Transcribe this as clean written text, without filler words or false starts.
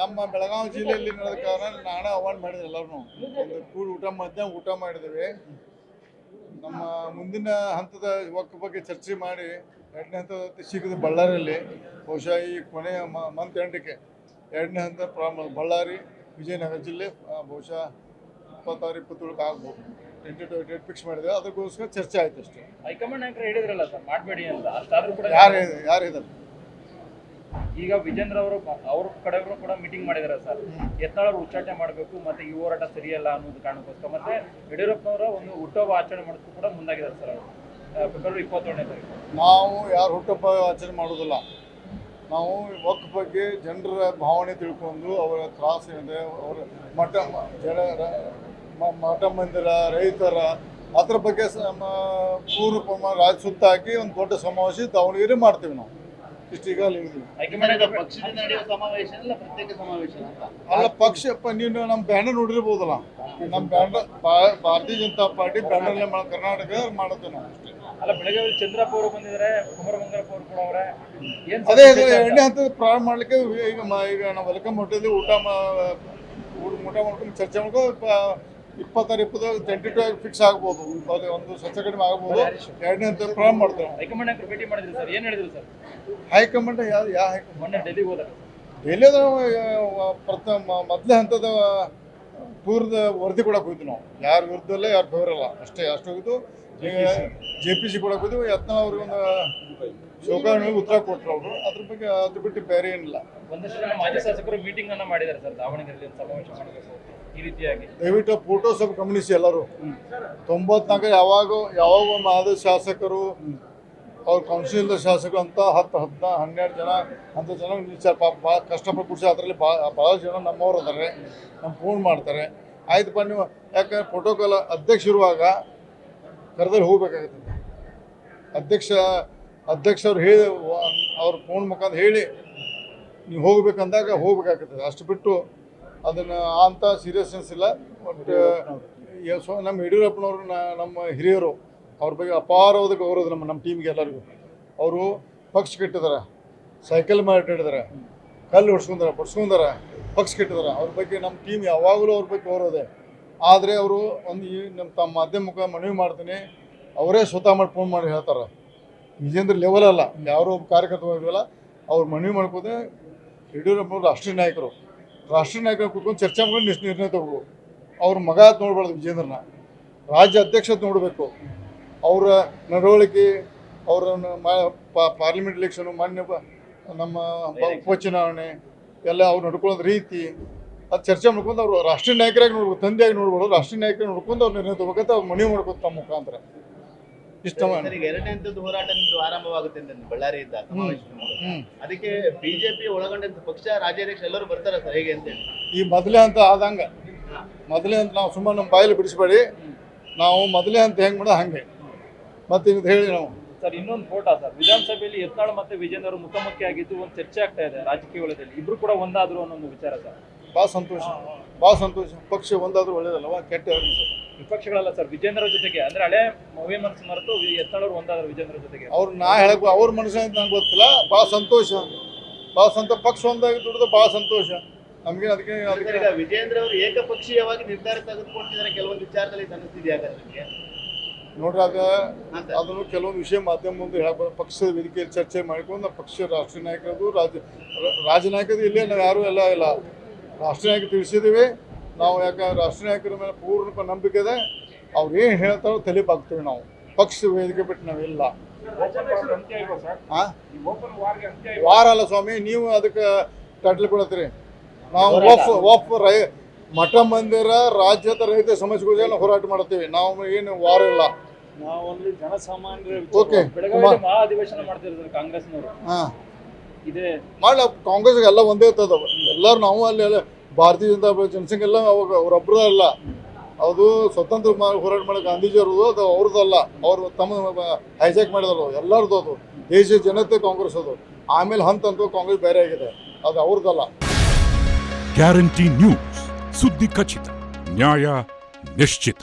ನಮ್ಮ ಬೆಳಗಾವಿ ಜಿಲ್ಲೆಯಲ್ಲಿ ನಡೆದ ಕಾರಣ ನಾನೇ ಆಹ್ವಾನ ಮಾಡಿದೆ ಎಲ್ಲರೂ ಒಂದು ಕೂಡಿ ಮಧ್ಯಾಹ್ನ ಊಟ ಮಾಡಿದ್ದೇವೆ. ನಮ್ಮ ಮುಂದಿನ ಹಂತದ ವಕ್ ಬಗ್ಗೆ ಚರ್ಚೆ ಮಾಡಿ 2ನೇ ಹಂತ ಸಿಕ್ಕಿದ ಬಳ್ಳಾರಿಯಲ್ಲಿ ಬಹುಶಃ ಈ ಕೊನೆಯ ಮಂತ್ ಎಂಡಕ್ಕೆ 2ನೇ ಹಂತ ಬಳ್ಳಾರಿ ವಿಜಯನಗರ ಜಿಲ್ಲೆ ಬಹುಶಃ 26-27 ಆಗ್ಬೋದು. ಟೆಂಟೇಟಿವ್ ಡೇಟ್ ಫಿಕ್ಸ್ ಮಾಡಿದ್ದೇವೆ. ಅದಕ್ಕೋಸ್ಕರ ಚರ್ಚೆ ಆಯ್ತು ಅಷ್ಟೇ. ಹೈಕಮಾಂಡ್ ನಾಯಕರು ಹೇಳಿದ್ರಲ್ಲ ಸರ್ ಮಾಡಬೇಡಿ ಅಂತ, ಅಷ್ಟಾದ್ರೂ ಕೂಡ ಯಾರು ಇದ್ದಾರೆ? ಈಗ ವಿಜೇಂದ್ರ ಅವ್ರ ಕಡೆಯವರು ಕೂಡ ಮೀಟಿಂಗ್ ಮಾಡಿದಾರೆ ಸರ್. ಯತ್ನಾಳ್ ಉಚ್ಚಾಟನೆ ಮಾಡಬೇಕು ಮತ್ತೆ ಈ ಹೋರಾಟ ಸರಿಯಲ್ಲ ಅನ್ನೋದು ಕಾರಣಕ್ಕೋಸ್ಕರ ಮತ್ತೆ ಯಡಿಯೂರಪ್ಪನವರ ಒಂದು ಹುಟ್ಟುಹಬ್ಬ ಆಚರಣೆ ಮಾಡೋದಕ್ಕೂ ಕೂಡ ಮುಂದಾಗಿದ್ದಾರೆ ಸರ್. ಫೆಬ್ರವರಿ 21ನೇ ತಾರೀಕು ನಾವು ಯಾರು ಹುಟ್ಟುಹಬ್ಬ ಆಚರಣೆ ಮಾಡೋದಿಲ್ಲ. ನಾವು ವಕ್ ಬಗ್ಗೆ ಜನರ ಭಾವನೆ ತಿಳ್ಕೊಂಡು ಅವರ ತ್ರಾಸ ಏನಿದೆ, ಅವರ ಮಠ ಮಂದಿರ ರೈತರ ಅದ್ರ ಬಗ್ಗೆ ಪೂರ್ವ ಪ್ರಮಾಣ ರಾಜ್ಯ ಸುತ್ತ ಹಾಕಿ ಒಂದು ದೊಡ್ಡ ಸಮಾವೇಶ ದಾವಣಗೆರೆ ಮಾಡ್ತೀವಿ ನಾವು. ಇಷ್ಟೀಗ ಅಲ್ಲ ಪಕ್ಷ ನೀವು ನಮ್ಮ ಬ್ಯಾನರ್ ನೋಡಿರ್ಬೋದಲ್ಲ, ನಮ್ಮ ಬ್ಯಾನರ್ ಭಾರತೀಯ ಜನತಾ ಪಾರ್ಟಿ ಬ್ಯಾನರ್ಲೆ ಕರ್ನಾಟಕ ಮಾಡುತ್ತೇವೆ ನಾವು ಅಷ್ಟೇ. ಅಲ್ಲ ಬೆಳಗಾವಿ ಚಂದ್ರಪ್ಪ ಅವರು ಬಂದಿದ್ದಾರೆ, ಕುಮಾರಮಂಗಲಪ್ಪ ಅವರು ಕೂಡ ಅವರೇ ಅದೇ 2ನೇ ಹಂತದ ಪ್ರಾರಂಭ ಮಾಡಲಿಕ್ಕೆ ಈಗ ನಾವು ವೆಲ್ಕಮ್ ಹೊಟ್ಟೆದ್ದು ಊಟ ಮಾಡ್ಕೊಂಡು ಚರ್ಚೆ ಮಾಡ್ಕೊಂಡು 26 ಟೆಂಟೇಟಿವ್ ಫಿಕ್ಸ್ ಆಗ್ಬೋದು. ಒಂದು ಸ್ವಚ್ಛ ಕಡಿಮೆ ಆಗ್ಬೋದು. 2ನೇ ಹಂತ ಪ್ರಾರಂಭ ಮಾಡ್ತೇವೆ. ಹೈಕಮಾಂಡ್ ನಾಯಕರು ಭೇಟಿ ಮಾಡಿದ್ರು ಸರ್, ಏನು ಹೇಳಿದ್ರು ಸರ್? ಹೈಕಮಾಂಡ್ ಯಾವ ಹೈಕಮಾಂಡ್? ಮೊನ್ನೆ ಡೆಲ್ಲಿಗೆ ಹೋದಾಗ ಡೆಲ್ಲಿದ ಮೊದಲೇ ಹಂತದ ಪೂರ್ವದ ವರದಿ ಕೊಡಕ್ಕೆ ಹೋಗಿದ್ವಿ ನಾವು. ಯಾರ ವಿರುದ್ಧಲ್ಲ ಯಾರು ಫೇವರಲ್ಲ ಅಷ್ಟೇ. ಅಷ್ಟು ಹೋಗಿದ್ದು JPC ಕೊಡಕ್ಕೆ ಹೋಗಿದ್ವಿ. ಯತ್ನಾಳ್ ಅವ್ರಿಗೆ ಒಂದು ಶೋಕಾವಣಿಗೆ ಉತ್ತರ ಕೊಟ್ಟರು ಅವರು. ಅದ್ರ ಬಗ್ಗೆ ಅದ್ರ ಬಿಟ್ಟು ಬೇರೆ ಏನಿಲ್ಲ. ಒಂದಷ್ಟು ಜನ ಮಾಜಿ ಶಾಸಕರು ಮೀಟಿಂಗ್ ಅನ್ನ ಮಾಡಿದ್ದಾರೆ ಸರ್, ದಾವಣಗೆರೆಯಲ್ಲಿ ಸಮಾವೇಶ ಮಾಡಬೇಕು ಈ ರೀತಿಯಾಗಿ. ದಯವಿಟ್ಟು ಫೋಟೋ ಸ್ವಲ್ಪ ಗಮನಿಸಿ ಎಲ್ಲರೂ. 94 ಯಾವಾಗ ಮಾಜಿ ಶಾಸಕರು ಅವ್ರ ಕೌನ್ಸಿಲ್ ಶಾಸಕರು ಅಂತ 10-12 ಜನ ಅಂತ ಜನ ನಿಲ್ಸಾರ. ಭಾಳ ಕಷ್ಟಪಟ್ಟು ಕೂಡಿಸಿ ಅದರಲ್ಲಿ ಭಾಳ ಜನ ನಮ್ಮವ್ರು ಅದಾರೆ, ನಮ್ಮ ಫೋನ್ ಮಾಡ್ತಾರೆ. ಆಯ್ತಪ್ಪ ನೀವು ಯಾಕಂದ್ರೆ ಪ್ರೋಟೋಕಾಲ್ ಅಧ್ಯಕ್ಷ ಇರುವಾಗ ಕರೆದಲ್ಲಿ ಹೋಗ್ಬೇಕಾಗುತ್ತೆ. ಅಧ್ಯಕ್ಷರು ಹೇಳಿ ಅವ್ರ ಫೋನ್ ಮುಖಾಂತರ ಹೇಳಿ ನೀವು ಹೋಗ್ಬೇಕಂದಾಗ ಹೋಗ್ಬೇಕಾಗ್ತದೆ. ಅಷ್ಟು ಬಿಟ್ಟು ಅದನ್ನು ಅಂತ ಸೀರಿಯಸ್ನೆಸ್ ಇಲ್ಲ. ಬಟ್ ನಮ್ಮ ಯಡಿಯೂರಪ್ಪನವರು ನಮ್ಮ ಹಿರಿಯರು, ಅವ್ರ ಬಗ್ಗೆ ಅಪಾರವಾದ ಗೌರವ ನಮ್ಮ ಟೀಮ್ಗೆ ಎಲ್ಲರಿಗೂ. ಅವರು ಪಕ್ಷ ಕೆಟ್ಟಿದ್ದಾರೆ, ಸೈಕಲ್ ಮಾಡಿಟ್ಟಿದ್ದಾರೆ, ಕಲ್ಲು ಬಡ್ಸ್ಕೊಂಡಾರ, ಪಕ್ಷ ಕೆಟ್ಟಿದ್ದಾರೆ. ಅವ್ರ ಬಗ್ಗೆ ನಮ್ಮ ಟೀಮ್ ಯಾವಾಗಲೂ ಅವ್ರ ಬಗ್ಗೆ ಗೌರವ ಇದೆ. ಆದರೆ ಅವರು ಒಂದು ತಮ್ಮ ಮಾಧ್ಯಮ ಮನವಿ ಮಾಡ್ತೀನಿ, ಅವರೇ ಸ್ವತಃ ಮಾಡಿ ಫೋನ್ ಮಾಡಿ ಹೇಳ್ತಾರೆ. ವಿಜೇಂದ್ರ ಲೆವೆಲ್ ಅಲ್ಲ, ಯಾರೋ ಒಬ್ಬ ಕಾರ್ಯಕರ್ತ ಹೋಗಿಲ್ಲ. ಅವ್ರು ಮನವಿ ಮಾಡ್ಕೋದೆ ಯಡಿಯೂರಪ್ಪನವ್ರು ರಾಷ್ಟ್ರೀಯ ನಾಯಕರು ಕೂತ್ಕೊಂಡು ಚರ್ಚೆ ಮಾಡ್ಕೊಂಡು ನಿರ್ಣಯ ತಗೋಬೇಕು. ಅವ್ರ ಮಗ ನೋಡ್ಬಾರ್ದು ವಿಜೇಂದ್ರನ, ರಾಜ್ಯ ಅಧ್ಯಕ್ಷತೆ ನೋಡಬೇಕು. ಅವರ ನಡವಳಿಕೆ, ಅವರ ಪಾರ್ಲಿಮೆಂಟ್ ಎಲೆಕ್ಷನು, ಮಾನ್ಯ ನಮ್ಮ ಉಪಚುನಾವಣೆ ಎಲ್ಲ ಅವ್ರು ನಡ್ಕೊಳ್ಳೋದು ರೀತಿ ಅದು ಚರ್ಚೆ ಮಾಡ್ಕೊಂಡು ಅವರು ರಾಷ್ಟ್ರೀಯ ನಾಯಕರಾಗಿ ನೋಡ್ಬೇಕು, ತಂದೆಯಾಗಿ ನೋಡ್ಬೋದು. ರಾಷ್ಟ್ರೀಯ ನಾಯಕರಾಗಿ ನೋಡ್ಕೊಂಡು ಅವ್ರು ನಿರ್ಣಯ ತಗೋಬೇಕಂತ ಅವ್ರು ಮನವಿ ಮಾಡ್ಬೋದು ತಮ್ಮ ಮುಖಾಂತರ. ಇಷ್ಟ 2ನೇ ಹಂತದ ಹೋರಾಟ ಆರಂಭವಾಗುತ್ತೆ ಅಂತ ಬಳ್ಳಾರಿಯಿಂದ ಅದಕ್ಕೆ ಬಿಜೆಪಿ ಒಳಗೊಂಡಂತ ಪಕ್ಷ ರಾಜ್ಯಾಧ್ಯಕ್ಷ ಎಲ್ಲರೂ ಬರ್ತಾರ ಸರ್, ಹೇಗೆ ಅಂತ ಈ ಮೊದಲೇ ಹಂತ ಆದಂಗ ಮೊದಲೇ ಹಂತ ನಾವು ಸುಮ್ಮನೆ ನಮ್ಮ ಬಾಯಲ್ಲಿ ಬಿಡಿಸ್ಬೇಡಿ. ನಾವು ಮೊದಲೇ ಹಂತ ಹೆಂಗೆ ಮಾಡೋದು ಹಂಗೆ ಮತ್ತೆ ಇದು ಹೇಳಿ ನಾವು ಸರ್. ಇನ್ನೊಂದು ಫೋಟೋ ಸರ್, ವಿಧಾನಸಭೆಯಲ್ಲಿ ಯತ್ನಾಳ್ ಮತ್ತೆ ವಿಜೇಂದ್ರ ಅವರು ಮುಖಾಮುಖಿ ಆಗಿದ್ದು ಒಂದು ಚರ್ಚೆ ಆಗ್ತಾ ಇದೆ ರಾಜಕೀಯ ವಲಯದಲ್ಲಿ. ಇಬ್ರು ಕೂಡ ಒಂದಾದ್ರು ಅನ್ನೋ ಒಂದು ವಿಚಾರ ಸರ್. ಭಾಳ ಸಂತೋಷ. ಪಕ್ಷ ಒಂದಾದ್ರೂ ಒಳ್ಳೇದಲ್ವ, ಕೆಟ್ಟ ವಿಪಕ್ಷಗಳಲ್ಲ ಸರ್. ವಿಜೇಂದ್ರ ಜೊತೆಗೆ ಅಂದ್ರೆ ಹಳೆ ಮವಿ ಮನಸ್ಸು ಮರೆತು ಯತ್ನಾಳ್ ಅವರು ಒಂದಾದ್ರು ವಿಜೇಂದ್ರ ಜೊತೆಗೆ. ಅವ್ರು ನಾ ಹೇಳಕ್ ಅವ್ರ ಮನಸ್ಸು ಅಂತ ನಂಗೆ ಗೊತ್ತಿಲ್ಲ. ಭಾಳ ಸಂತೋಷ. ಪಕ್ಷ ಒಂದಾಗಿ ದುಡಿದು ಭಾಳ ಸಂತೋಷ ನಮ್ಗೆ. ಅದಕ್ಕೆ ಈಗ ವಿಜೇಂದ್ರ ಅವರು ಏಕಪಕ್ಷೀಯವಾಗಿ ನಿರ್ಧಾರ ತೆಗೆದುಕೊಂಡಿದ್ದಾರೆ ಕೆಲವೊಂದು ವಿಚಾರದಲ್ಲಿ ಅನ್ನಿಸ್ತಿದೆಯಾ ನಿಮಗೆ? ನೋಡ್ರಿ ಅದನ್ನು ಕೆಲವೊಂದು ವಿಷಯ ಮಾಧ್ಯಮ ಮುಂದೆ ಹೇಳಬಹುದು. ಪಕ್ಷದ ವೇದಿಕೆಯಲ್ಲಿ ಚರ್ಚೆ ಮಾಡಿಕೊಂಡು ಪಕ್ಷ ರಾಷ್ಟ್ರೀಯ ನಾಯಕರದು ರಾಜ್ಯ ನಾಯಕರು ಇಲ್ಲೇ ನಾವು ಯಾರೂ ಎಲ್ಲ ಇಲ್ಲ. ರಾಷ್ಟ್ರೀಯ ನಾಯಕರು ತಿಳಿಸಿದ್ದೀವಿ ನಾವು. ಯಾಕಂದ್ರೆ ರಾಷ್ಟ್ರೀಯ ನಾಯಕರ ಮೇಲೆ ಪೂರ್ಣ ನಂಬಿಕೆ ಇದೆ. ಅವ್ರು ಏನು ಹೇಳ್ತಾರೋ ತಲೆಬಾಗ್ತೀವಿ ನಾವು. ಪಕ್ಷ ವೇದಿಕೆ ಬಿಟ್ಟು ನಾವಿಲ್ಲ. ವಾರ ಅಲ್ಲ ಸ್ವಾಮಿ, ನೀವು ಅದಕ್ಕೆ ಟೈಟಲ್ ಕೊಡತ್ತೀರಿ. ನಾವು ಮಠ ಮಂದಿರ ರಾಜ್ಯದ ರೈತ ಸಮಸ್ಯೆಗಳಿಗೆಲ್ಲ ಹೋರಾಟ ಮಾಡ್ತೀವಿ. ನಾವು ಏನು ವಾರ ಇಲ್ಲ. ನಾವೊಂದು ಜನಸಾಮಾನ್ಯರ ಅಧಿವೇಶನ ಮಾಡ್ತಿರ್ತಾರೆ ಕಾಂಗ್ರೆಸ್ನವರು. ಇದೆ ಮಾಡಲಿ, ಕಾಂಗ್ರೆಸ್ಗೆ ಎಲ್ಲ ಒಂದೇ ಇರ್ತದ. ಎಲ್ಲರೂ ನಾವು ಅಲ್ಲಿ ಭಾರತೀಯ ಜನತಾ ಜನಸಂಖ್ಯೆ ಎಲ್ಲ ಅವ್ರೊಬ್ಬರ ಅಲ್ಲ. ಅದು ಸ್ವತಂತ್ರ ಹೋರಾಟ ಮಾಡೋ ಗಾಂಧೀಜಿ ಅವ್ರದ್ದು, ಅದು ಅವ್ರದ್ದಲ್ಲ. ಅವ್ರು ತಮ್ಮ ಹೈಜಾಕ್ ಮಾಡಿದ್ರು ಎಲ್ಲರದ್ದು. ಅದು ದೇಶದ ಜನತೆ ಕಾಂಗ್ರೆಸ್ ಅದು. ಆಮೇಲೆ ಹಂತಂತೂ ಕಾಂಗ್ರೆಸ್ ಬೇರೆ ಆಗಿದೆ, ಅದು ಅವ್ರದ್ದಲ್ಲ. ಗ್ಯಾರಂಟಿ ನ್ಯೂಸ್, ಸುದ್ದಿ ಖಚಿತ, ನ್ಯಾಯ ನಿಶ್ಚಿತ.